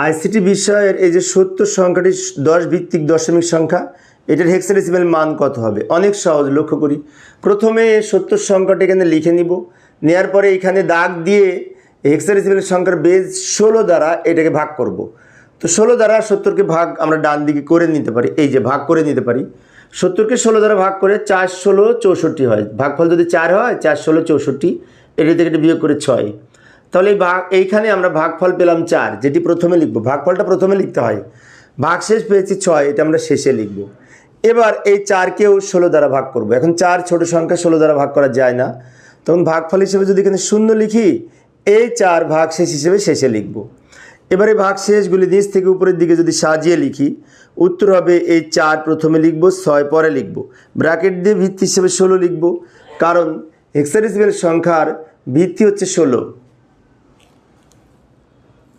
ICT বিষয়ের এই যে 70 সংখ্যাটি 10 ভিত্তিক দশমিক সংখ্যা, এটার হেক্সাডেসিমাল মান কত হবে? অনেক সহজ, লক্ষ্য করি। প্রথমে 70 সংখ্যাটি এখানে লিখে নিব, নেওয়ার পরে এখানে দাগ দিয়ে হেক্সাডেসিমাল সংখ্যার বেজ 16 দ্বারা এটাকে ভাগ করব। তো 16 দ্বারা 70কে ভাগ আমরা ডান দিকে করে নিতে পারি, এই যে ভাগ করে নিতে পারি। 70কে 16 দ্বারা ভাগ করে 4 16 64 হয়। ভাগফল যদি 4 হয়, 4 16 64, এটি থেকে এটা বিয়োগ করে 6। তাহলে এইখানে আমরা ভাগফল পেলাম 4, যেটি প্রথমে লিখব। ভাগফলটা প্রথমে লিখতে হয়। ভাগশেষ পেয়েছি 6, এটা আমরা শেষে লিখব। এবার এই 4কেও 16 দ্বারা ভাগ করব। এখন 4 ছোট সংখ্যা, 16 দ্বারা ভাগ করা যায় না, তখন ভাগফল হিসেবে যদি এখানে 0 লিখি, এই 4 ভাগশেষ হিসেবে শেষে লিখব। এবারে ভাগশেষগুলি নিচ থেকে উপরের দিকে যদি সাজিয়ে লিখি, উত্তর হবে এই 4 প্রথমে লিখব, 6 পরে লিখব, ব্র্যাকেট দিয়ে ভিত্তি হিসেবে 16 লিখব, কারণ হেক্সাডেসিমাল সংখ্যার ভিত্তি হচ্ছে 16।